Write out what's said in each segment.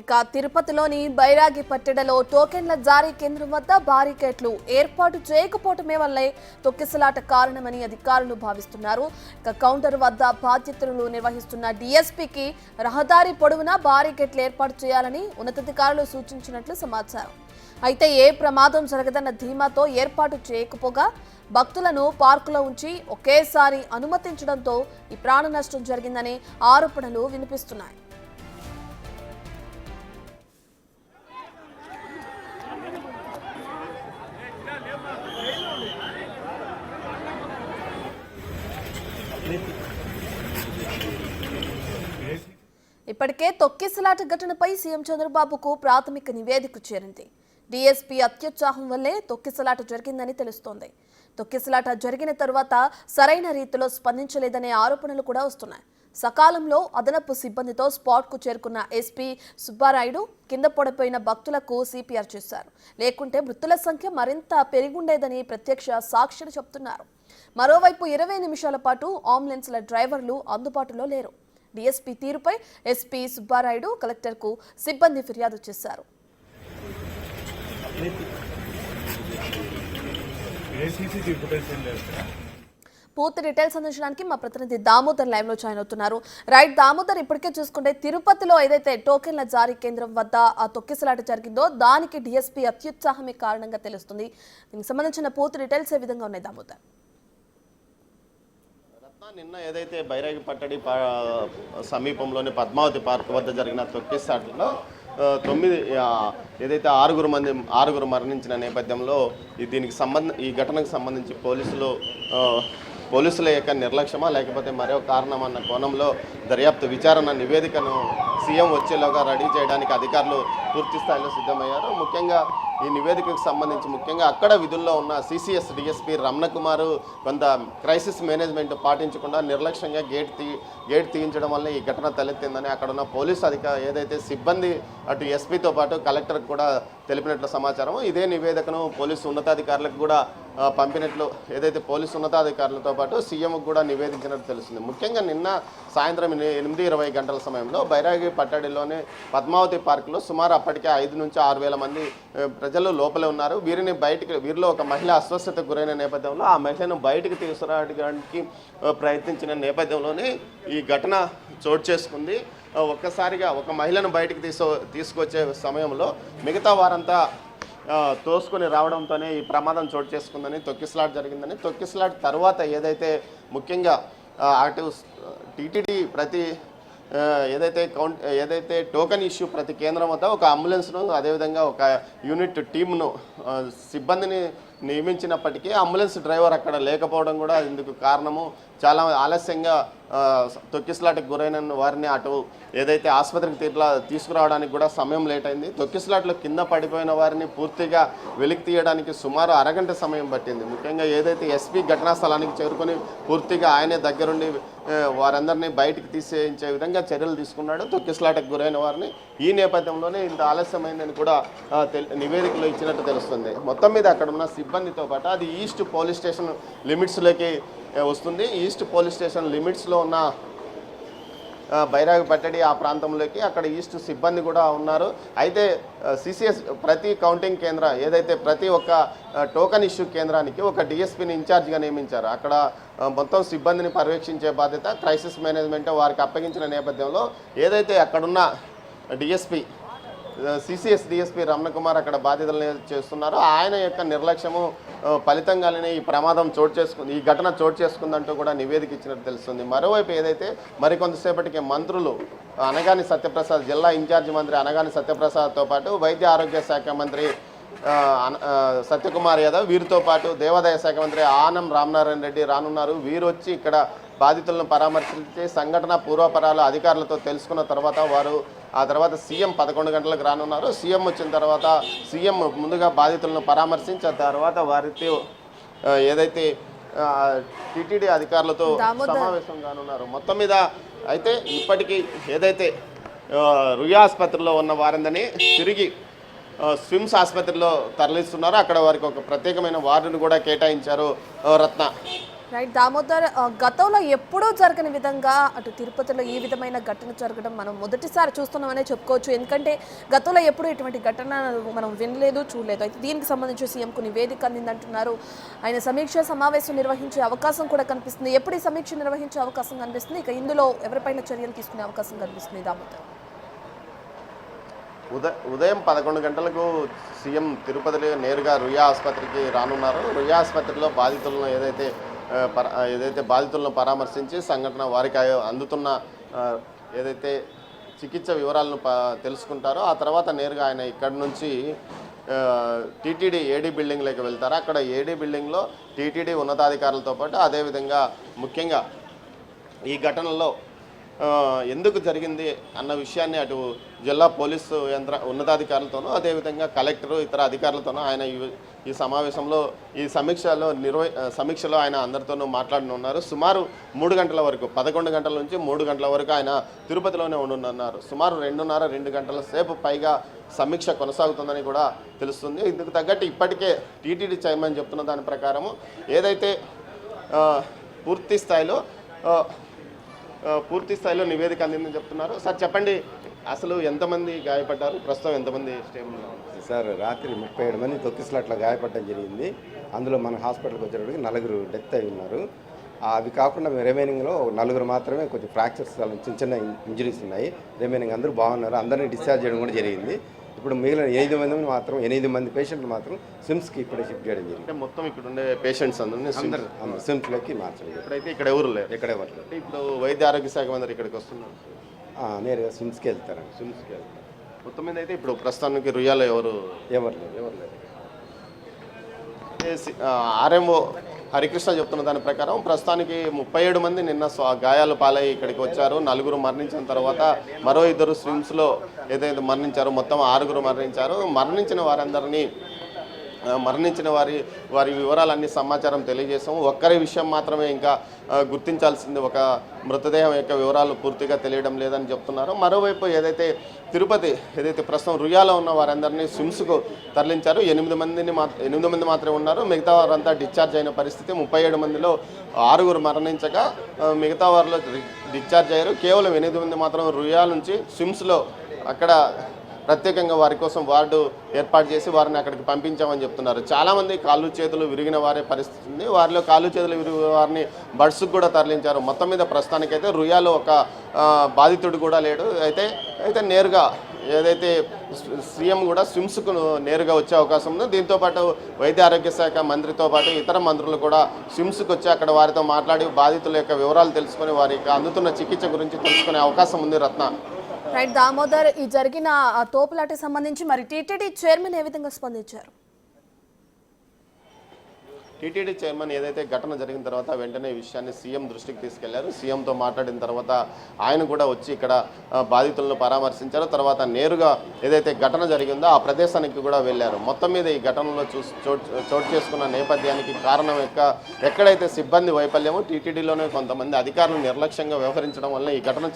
ఇక తిరుపతిలోని బైరాగి పట్టెడలో టోకెన్ల జారీ కేంద్రం వద్ద బారికేట్లు ఏర్పాటు చేయకపోవటమే వల్లే తొక్కిసలాట కారణమని అధికారులు భావిస్తున్నారు. ఇక కౌంటర్ వద్ద బాధ్యతలు నిర్వహిస్తున్న డీఎస్పీకి రహదారి పొడవునా బారికేట్లు ఏర్పాటు చేయాలని ఉన్నతాధికారులు సూచించినట్లు సమాచారం. అయితే ఏ ప్రమాదం జరగదన్న ధీమాతో ఏర్పాటు చేయకపోగా భక్తులను పార్కులో ఉంచి ఒకేసారి అనుమతించడంతో ఈ ప్రాణ నష్టం జరిగిందనే ఆరోపణలు వినిపిస్తున్నాయి. ఇప్పటికే తొక్కిసలాట ఘటనపై సీఎం చంద్రబాబుకు ప్రాథమిక నివేదిక చేరింది. డీఎస్పీ అత్యుత్సాహం వల్లే తొక్కిసలాట జరిగిందని తెలుస్తోంది. తొక్కిసలాట జరిగిన తర్వాత సరైన రీతిలో స్పందించలేదనే ఆరోపణలు కూడా వస్తున్నాయి. సకాలంలో అదనపు సిబ్బందితో స్పాట్కు చేరుకున్న ఎస్పీ సుబ్బారాయుడు కింద పడిపోయిన భక్తులకు సిపిఆర్ చేశారు. లేకుంటే మృతుల సంఖ్య మరింత పెరిగుండేదని ప్రత్యక్ష సాక్షులు చెబుతున్నారు. మరోవైపు 20 నిమిషాల పాటు అంబులెన్స్ల డ్రైవర్లు అందుబాటులో లేరు. డీఎస్పీ తీరుపై ఎస్పీ సుబ్బారాయుడు కలెక్టర్కు సిబ్బంది ఫిర్యాదు చేశారు. పూర్తి డీటెయిల్స్ అందించడానికి మా ప్రతినిధి దామోదర్ లైవ్ లో జాయిన్ అవుతున్నారు. రైట్ దామోదర్, ఇప్పటికే చూసుకుంటే తిరుపతిలో ఏదైతే టోకెన్ల జారీ కేంద్రం వద్ద ఆ తొక్కిసలాట జరిగిందో దానికి డీఎస్పీ అత్యుత్సాహమే కారణంగా తెలుస్తుంది. దీనికి సంబంధించిన పూర్తి డీటెయిల్స్ ఏ విధంగా ఉన్నాయి దామోదర్? నిన్న ఏదైతే బైరాగి పట్టడి సమీపంలోని పద్మావతి పార్క్ వద్ద జరిగిన తొక్కిసలాటలో ఏదైతే ఆరుగురు మరణించిన నేపథ్యంలో ఈ ఘటనకు సంబంధించి పోలీసుల యొక్క నిర్లక్ష్యమా లేకపోతే మరో కారణం అన్న కోణంలో దర్యాప్తు విచారణ నివేదికను సీఎం వచ్చేలోగా రెడీ చేయడానికి అధికారులు పూర్తి స్థాయిలో సిద్ధమయ్యారు. ముఖ్యంగా ఈ నివేదికకు సంబంధించి ముఖ్యంగా అక్కడ విధుల్లో ఉన్న సిసిఎస్ డిఎస్పీ రమణకుమార్ కొంత క్రైసిస్ మేనేజ్మెంట్ పాటించకుండా నిర్లక్ష్యంగా గేట్ తీయించడం వల్ల ఈ ఘటన తలెత్తిందని అక్కడ ఉన్న పోలీసు ఏదైతే సిబ్బంది అటు ఎస్పీతో పాటు కలెక్టర్కి కూడా తెలిపినట్లు సమాచారం. ఇదే నివేదికను పోలీసు ఉన్నతాధికారులకు కూడా పంపినట్లు ఏదైతే పోలీసు ఉన్నతాధికారులతో పాటు సీఎంకు కూడా నివేదించినట్టు తెలుస్తుంది. ముఖ్యంగా నిన్న సాయంత్రం 8:20 గంటల సమయంలో బైరాగి పట్టడిలోని పద్మావతి పార్కులో సుమారు అప్పటికే 5 నుంచి 6 వేల మంది ప్రజలు లోపలే ఉన్నారు. వీరిలో ఒక మహిళ అస్వస్థతకు గురైన నేపథ్యంలో ఆ మహిళను బయటికి తీసుకురావడానికి ప్రయత్నించిన నేపథ్యంలోనే ఈ ఘటన చోటు చేసుకుంది. ఒక్కసారిగా ఒక మహిళను బయటికి తీసుకొచ్చే సమయంలో మిగతా వారంతా తోసుకొని రావడంతోనే ఈ ప్రమాదం చోటు చేసుకుందని తొక్కిసలాట జరిగిందని తొక్కిసలాట తర్వాత ముఖ్యంగా అటు టీటీడీ ఏదైతే టోకెన్ ఇష్యూ ప్రతి కేంద్రం వద్ద ఒక అంబులెన్స్ను అదేవిధంగా ఒక యూనిట్ టీమ్ను సిబ్బందిని నియమించినప్పటికీ అంబులెన్స్ డ్రైవర్ అక్కడ లేకపోవడం కూడా ఇందుకు కారణము. చాలా ఆలస్యంగా తొక్కిసలాటకు గురైన వారిని అటు ఏదైతే ఆసుపత్రికి తీసుకురావడానికి కూడా సమయం లేట్ అయింది. తొక్కిసలాటలో కింద పడిపోయిన వారిని పూర్తిగా వెలికి తీయడానికి సుమారు అరగంట సమయం పట్టింది. ముఖ్యంగా ఏదైతే ఎస్పీ ఘటనా స్థలానికి చేరుకొని పూర్తిగా ఆయనే దగ్గరుండి వారందరినీ బయటికి తీసేయించే విధంగా చర్యలు తీసుకున్నాడు తొక్కిసలాటకు గురైన వారిని. ఈ నేపథ్యంలోనే ఇంత ఆలస్యమైందని కూడా నివేదికలో ఇచ్చినట్టు తెలుస్తుంది. మొత్తం మీద అక్కడ ఉన్న సిబ్బందితో పాటు అది ఈస్ట్ పోలీస్ స్టేషన్ లిమిట్స్లోకి వస్తుంది. ఈస్ట్ పోలీస్ స్టేషన్ లిమిట్స్లో ఉన్న బైరాగి పట్టడి ఆ ప్రాంతంలోకి అక్కడ ఈస్ట్ సిబ్బంది కూడా ఉన్నారు. అయితే సిసిఎస్ ప్రతి కౌంటింగ్ కేంద్ర ఏదైతే ప్రతి ఒక్క టోకెన్ ఇష్యూ కేంద్రానికి ఒక డిఎస్పీని ఇన్ఛార్జ్గా నియమించారు. అక్కడ మొత్తం సిబ్బందిని పర్యవేక్షించే బాధ్యత క్రైసిస్ మేనేజ్మెంట్ వారికి అప్పగించిన నేపథ్యంలో ఏదైతే అక్కడున్న డిఎస్పీ సిసిఎస్ డిఎస్పీ రమణకుమార్ అక్కడ బాధ్యతలు చేస్తున్నారో ఆయన యొక్క నిర్లక్ష్యము ఫలితంగానే ఈ ప్రమాదం ఈ ఘటన చోటు చేసుకుందంటూ కూడా నివేదిక ఇచ్చినట్టు తెలుస్తుంది. మరోవైపు ఏదైతే మరికొంతసేపటికి మంత్రులు అనగాని సత్యప్రసాద్, జిల్లా ఇన్ఛార్జి మంత్రి అనగాని సత్యప్రసాద్తో పాటు వైద్య ఆరోగ్య శాఖ మంత్రి సత్యకుమార్ యాదవ్, వీరితో పాటు దేవాదాయ శాఖ మంత్రి ఆనం రామనారాయణ రెడ్డి రానున్నారు. వీరు వచ్చి ఇక్కడ బాధితులను పరామర్శించి సంఘటన పూర్వపరాలు అధికారులతో తెలుసుకున్న తర్వాత ఆ తర్వాత సీఎం 11 గంటలకు రానున్నారు. సీఎం వచ్చిన తర్వాత సీఎం ముందుగా బాధితులను పరామర్శించి ఆ తర్వాత వారితో ఏదైతే టీటీడీ అధికారులతో సమావేశం కానున్నారు. మొత్తం మీద అయితే ఇప్పటికీ ఏదైతే రుయా ఆసుపత్రిలో ఉన్న వారందరినీ తిరిగి స్విమ్స్ ఆసుపత్రిలో తరలిస్తున్నారో అక్కడ వారికి ఒక ప్రత్యేకమైన వార్డును కూడా కేటాయించారు రత్న. రైట్ దామోదర్, గతంలో ఎప్పుడూ జరగని విధంగా అటు తిరుపతిలో ఈ విధమైన ఘటన జరగడం మనం మొదటిసారి చూస్తున్నామనే చెప్పుకోవచ్చు. ఎందుకంటే గతంలో ఎప్పుడూ ఇటువంటి ఘటన మనం వినలేదు, చూడలేదు. అయితే దీనికి సంబంధించి సీఎంకు నివేదిక అందిందంటున్నారు. ఆయన సమీక్ష సమావేశం నిర్వహించే అవకాశం కూడా కనిపిస్తుంది. ఎప్పుడు ఈ సమీక్ష నిర్వహించే అవకాశం కనిపిస్తుంది? ఇక ఇందులో ఎవరిపైన చర్యలు తీసుకునే అవకాశం కనిపిస్తుంది దామోదర్? ఉదయం 11 గంటలకు సీఎం తిరుపతిలో నేరుగా రుయా ఆసుపత్రికి రానున్నారు. రుయా ఆసుపత్రిలో బాధితులను ఏదైతే బాధితులను పరామర్శించి సంఘటన వారికి అందుతున్న ఏదైతే చికిత్స వివరాలను తెలుసుకుంటారో ఆ తర్వాత నేరుగా ఆయన ఇక్కడి నుంచి టీటీడీ ఏడీ బిల్డింగ్లోకి వెళ్తారు. అక్కడ ఏడీ బిల్డింగ్లో టీటీడీ ఉన్నతాధికారులతో పాటు అదేవిధంగా ముఖ్యంగా ఈ ఘటనలో ఎందుకు జరిగింది అన్న విషయాన్ని అటు జిల్లా పోలీసు ఉన్నతాధికారులతోనూ అదేవిధంగా కలెక్టరు ఇతర అధికారులతోనూ ఆయన ఈ సమావేశంలో ఈ సమీక్షలో ఆయన అందరితోనూ మాట్లాడనున్నారు. సుమారు 3 గంటల వరకు 11 గంటల నుంచి 3 గంటల వరకు ఆయన తిరుపతిలోనే ఉండనున్నారు. సుమారు 2 గంటల సేపు పైగా సమీక్ష కొనసాగుతుందని కూడా తెలుస్తుంది. ఇందుకు తగ్గట్టు ఇప్పటికే టీటీడీ చైర్మన్ చెప్తున్న దాని ప్రకారము ఏదైతే పూర్తి స్థాయిలో నివేదిక అందిందని చెప్తున్నారు. సార్ చెప్పండి, అసలు ఎంతమంది గాయపడ్డారు, ప్రస్తుతం ఎంతమంది స్టేబుల్ ఉన్నారు? సార్ రాత్రి 37 మంది తొక్కిసలాట్లా గాయపడడం జరిగింది. అందులో మన హాస్పిటల్కి వచ్చేటప్పటికి 4 డెత్ అయి ఉన్నారు. అవి కాకుండా రిమైనింగ్లో 4 మాత్రమే కొంచెం ఫ్రాక్చర్స్ చిన్న ఇంజరీస్ ఉన్నాయి. రిమైనింగ్ అందరూ బాగున్నారు. అందరినీ డిశ్చార్జ్ చేయడం కూడా జరిగింది. ఇప్పుడు మిగిలిన 8 మంది పేషెంట్లు మాత్రం సిమ్స్కి ఇప్పుడే షిఫ్ట్ చేయడం జరిగింది. అంటే మొత్తం ఇక్కడ ఉండే పేషెంట్స్ అందరూ సిమ్స్లోకి మార్చడం. ఇప్పుడైతే ఇక్కడ ఎవరు లేరు, ఎక్కడే వర్క్. అంటే ఇప్పుడు వైద్య ఆరోగ్య శాఖ మంత్రి ఇక్కడికి వస్తున్నారు, నేరుగా సిమ్స్కి వెళ్తారండి. సిమ్స్కి వెళ్తారు. మొత్తం మీద అయితే ఇప్పుడు ప్రస్తుతానికి రుయాలో ఎవరు లేరు. ఆర్ఎంఓ హరికృష్ణ చెప్తున్న దాని ప్రకారం ప్రస్తుతానికి 37 మంది నిన్న గాయాలు పాలై ఇక్కడికి వచ్చారు. 4 మరణించిన తర్వాత మరో 2 స్విమ్స్లో ఏదైతే మరణించారో మొత్తం 6 మరణించారు. మరణించిన వారి వివరాలన్నీ సమాచారం తెలియజేసాము. ఒక్కరి విషయం మాత్రమే ఇంకా గుర్తించాల్సింది, ఒక మృతదేహం యొక్క వివరాలు పూర్తిగా తెలియడం లేదని చెప్తున్నారు. మరోవైపు ఏదైతే తిరుపతి ప్రస్తుతం రుయాలో ఉన్న వారందరినీ స్విమ్స్కు తరలించారు. 8 మంది మాత్రమే ఉన్నారు. మిగతా వారంతా డిశ్చార్జ్ అయిన పరిస్థితి. 37 మందిలో 6 మరణించగా మిగతా వారిలో డిశ్చార్జ్ అయ్యారు. కేవలం 8 మంది మాత్రం రుయా నుంచి స్విమ్స్లో అక్కడ ప్రత్యేకంగా వారి కోసం వార్డు ఏర్పాటు చేసి వారిని అక్కడికి పంపించామని చెప్తున్నారు. చాలామంది కాళ్ళు చేతులు విరిగిన వారే పరిస్థితి ఉంది. వారిలో కాళ్ళు చేతులు విరిగిన వారిని బడ్స్కు కూడా తరలించారు. మొత్తం మీద ప్రస్తుతానికైతే రుయాలో ఒక బాధితుడు కూడా లేడు. అయితే నేరుగా ఏదైతే సీఎం కూడా స్విమ్స్కు నేరుగా వచ్చే అవకాశం ఉంది. దీంతోపాటు వైద్య ఆరోగ్య శాఖ మంత్రితో పాటు ఇతర మంత్రులు కూడా స్విమ్స్కి వచ్చి అక్కడ వారితో మాట్లాడి బాధితుల యొక్క వివరాలు తెలుసుకొని వారికి అందుతున్న చికిత్స గురించి తెలుసుకునే అవకాశం ఉంది. రత్న. రైట్ దామోదర్, ఈ జరిగిన తోపులాటకి సంబంధించి మరి టీటీడీ చైర్మన్ ఏ విధంగా స్పందించారు? టీటీడీ చైర్మన్ ఏదైతే ఘటన జరిగిన తర్వాత వెంటనే ఈ విషయాన్ని సీఎం దృష్టికి తీసుకెళ్లారు. సీఎంతో మాట్లాడిన తర్వాత ఆయన కూడా వచ్చి ఇక్కడ బాధితులను పరామర్శించారు. తర్వాత నేరుగా ఏదైతే ఘటన జరిగిందో ఆ ప్రదేశానికి కూడా వెళ్ళారు. మొత్తం మీద ఈ ఘటనలో చోటు చేసుకున్న నేపథ్యానికి కారణం ఎక్కడైతే సిబ్బంది వైఫల్యమో టీటీడీలోనే కొంతమంది అధికారులు నిర్లక్ష్యంగా వ్యవహరించడం వల్ల ఈ ఘటన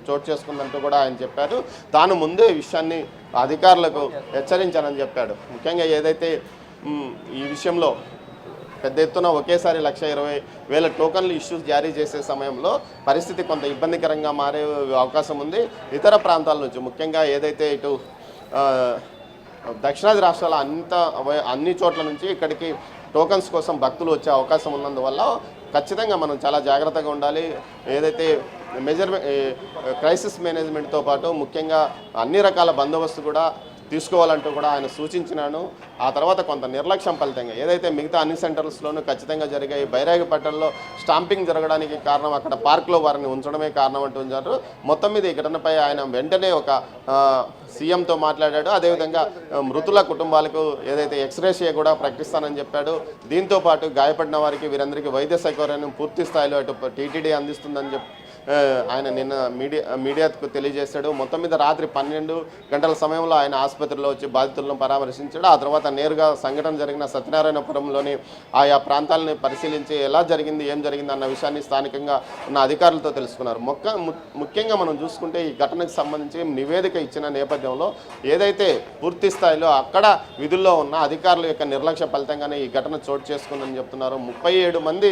చోటు చేసుకుందంటూ కూడా ఆయన చెప్పారు. తాను ముందే ఈ విషయాన్ని అధికారులకు హెచ్చరించానని చెప్పాడు. ముఖ్యంగా ఏదైతే ఈ విషయంలో పెద్ద ఎత్తున ఒకేసారి 1,20,000 టోకన్లు ఇష్యూస్ జారీ చేసే సమయంలో పరిస్థితి కొంత ఇబ్బందికరంగా మారే అవకాశం ఉంది. ఇతర ప్రాంతాల నుంచి ముఖ్యంగా ఏదైతే ఇటు దక్షిణాది రాష్ట్రాల అన్ని చోట్ల నుంచి ఇక్కడికి టోకన్స్ కోసం భక్తులు వచ్చే అవకాశం ఉన్నందువల్ల ఖచ్చితంగా మనం చాలా జాగ్రత్తగా ఉండాలి. ఏదైతే క్రైసిస్ మేనేజ్మెంట్తో పాటు ముఖ్యంగా అన్ని రకాల బందోబస్తు కూడా తీసుకోవాలంటూ కూడా ఆయన సూచించినాను. ఆ తర్వాత కొంత నిర్లక్ష్యం ఫలితంగా ఏదైతే మిగతా అన్ని సెంటర్స్లోనూ ఖచ్చితంగా జరిగాయి. బైరాగిపట్నంలో స్టాంపింగ్ జరగడానికి కారణం అక్కడ పార్క్లో వారిని ఉంచడమే కారణం అంటున్నారు. మొత్తం మీద ఈ ఘటనపై ఆయన వెంటనే ఒక సీఎంతో మాట్లాడాడు. అదేవిధంగా మృతుల కుటుంబాలకు ఏదైతే ఎక్స్రేషియా కూడా ప్రకటిస్తానని చెప్పాడు. దీంతోపాటు గాయపడిన వారికి వీరందరికీ వైద్య సౌకర్యాన్ని పూర్తి స్థాయిలో అటు టీటీడీ అందిస్తుందని ఆయన నిన్న మీడియాకు తెలియజేశాడు. మొత్తం మీద రాత్రి 12 గంటల సమయంలో ఆయన ఆసుపత్రిలో వచ్చి బాధితులను పరామర్శించాడు. ఆ తర్వాత నేరుగా సంఘటన జరిగిన సత్యనారాయణపురంలోని ఆయా ప్రాంతాలని పరిశీలించి ఎలా జరిగింది, ఏం జరిగింది అన్న విషయాన్ని స్థానికంగా ఉన్న అధికారులతో తెలుసుకున్నారు. ముఖ్యంగా మనం చూసుకుంటే ఈ ఘటనకు సంబంధించి నివేదిక ఇచ్చిన నేపథ్యంలో ఏదైతే పూర్తి స్థాయిలో అక్కడ విధుల్లో ఉన్న అధికారుల యొక్క నిర్లక్ష్య ఫలితంగానే ఈ ఘటన చోటు చేసుకుందని చెప్తున్నారు. 37 మంది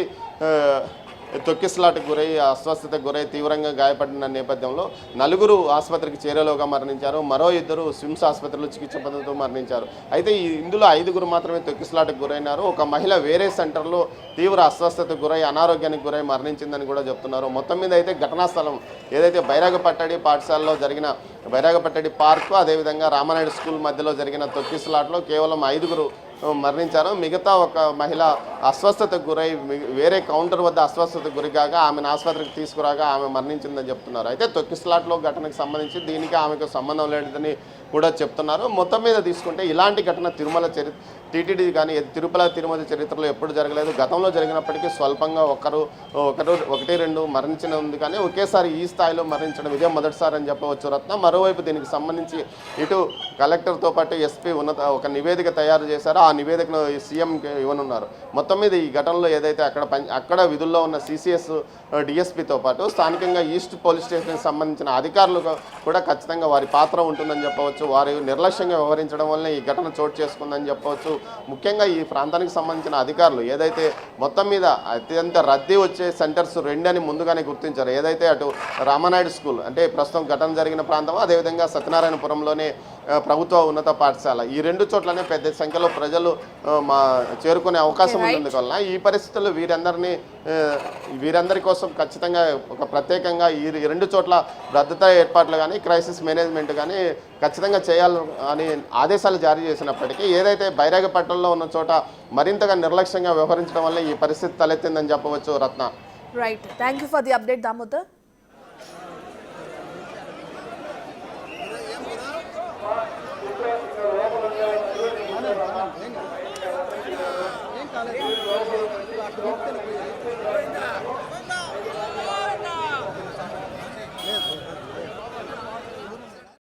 తొక్కిసలాటకు గురై అస్వస్థతకు గురై తీవ్రంగా గాయపడిన నేపథ్యంలో 4 ఆసుపత్రికి చేరేలోగా మరణించారు. మరో 2 స్విమ్స్ ఆసుపత్రిలో చికిత్స పొందుతూ మరణించారు. అయితే ఇందులో 5 మాత్రమే తొక్కిసలాటకు గురైనారు. ఒక మహిళ వేరే సెంటర్లో తీవ్ర అస్వస్థతకు గురై అనారోగ్యానికి గురై మరణించిందని కూడా చెప్తున్నారు. మొత్తం మీద అయితే ఘటనా స్థలం ఏదైతే బైరాగపట్టడి పాఠశాలలో జరిగిన బైరాగపట్టడి పార్కు, అదేవిధంగా రామానాయుడు స్కూల్ మధ్యలో జరిగిన తొక్కిసలాటలో కేవలం 5 మరణించారు. మిగతా ఒక మహిళ అస్వస్థతకు గురై వేరే కౌంటర్ వద్ద అస్వస్థతకు గురికాగా ఆమెను ఆసుపత్రికి తీసుకురాగా ఆమె మరణించిందని చెప్తున్నారు. అయితే తొక్కిసలాట్లో ఘటనకు సంబంధించి దీనికి ఆమెకు సంబంధం లేదని కూడా చెప్తున్నారు. మొత్తం మీద తీసుకుంటే ఇలాంటి ఘటన తిరుమల టీటీడీ కానీ తిరుమల చరిత్రలో ఎప్పుడు జరగలేదు. గతంలో జరిగినప్పటికీ స్వల్పంగా 1-2 మరణించిన ఉంది, కానీ ఒకేసారి ఈ స్థాయిలో మరణించడం ఇదే మొదటిసారి అని చెప్పవచ్చు రత్న. మరోవైపు దీనికి సంబంధించి ఇటు కలెక్టర్తో పాటు ఎస్పీ ఒక నివేదిక తయారు చేశారో ఆ నివేదికను సీఎంకి ఇవ్వనున్నారు. మొత్తం మీద ఈ ఘటనలో ఏదైతే అక్కడ విధుల్లో ఉన్న సిసిఎస్ డిఎస్పీతో పాటు స్థానికంగా ఈస్ట్ పోలీస్ స్టేషన్కి సంబంధించిన అధికారులు కూడా ఖచ్చితంగా వారి పాత్ర ఉంటుందని చెప్పవచ్చు. వారు నిర్లక్ష్యంగా వ్యవహరించడం వల్ల ఈ ఘటన చోటు చేసుకుందని చెప్పవచ్చు. ముఖ్యంగా ఈ ప్రాంతానికి సంబంధించిన అధికారులు ఏదైతే మొత్తం మీద అత్యంత రద్దీ వచ్చే సెంటర్స్ 2 అని ముందుగానే గుర్తించారు. ఏదైతే అటు రామానాయుడు స్కూల్ అంటే ప్రస్తుతం ఘటన జరిగిన ప్రాంతం, అదేవిధంగా సత్యనారాయణపురంలోనే ప్రభుత్వ ఉన్నత పాఠశాల, ఈ 2 చోట్లనే పెద్ద సంఖ్యలో ప్రజలు చేరుకునే అవకాశం ఉంటుంది వల్ల ఈ పరిస్థితుల్లో వీరందరి కోసం ఖచ్చితంగా ఒక ప్రత్యేకంగా ఈ 2 చోట్ల భద్రతా ఏర్పాట్లు కానీ క్రైసిస్ మేనేజ్మెంట్ కానీ ఖచ్చితంగా చేయాలని ఆదేశాలు జారీ చేసినప్పటికీ ఏదైతే బైరాగపట్నంలో ఉన్న చోట మరింతగా నిర్లక్ష్యంగా వ్యవహరించడం వల్ల ఈ పరిస్థితి తలెత్తిందని చెప్పవచ్చు Ratna. Right, thank you for the update Damodar. ఏం కాలేదు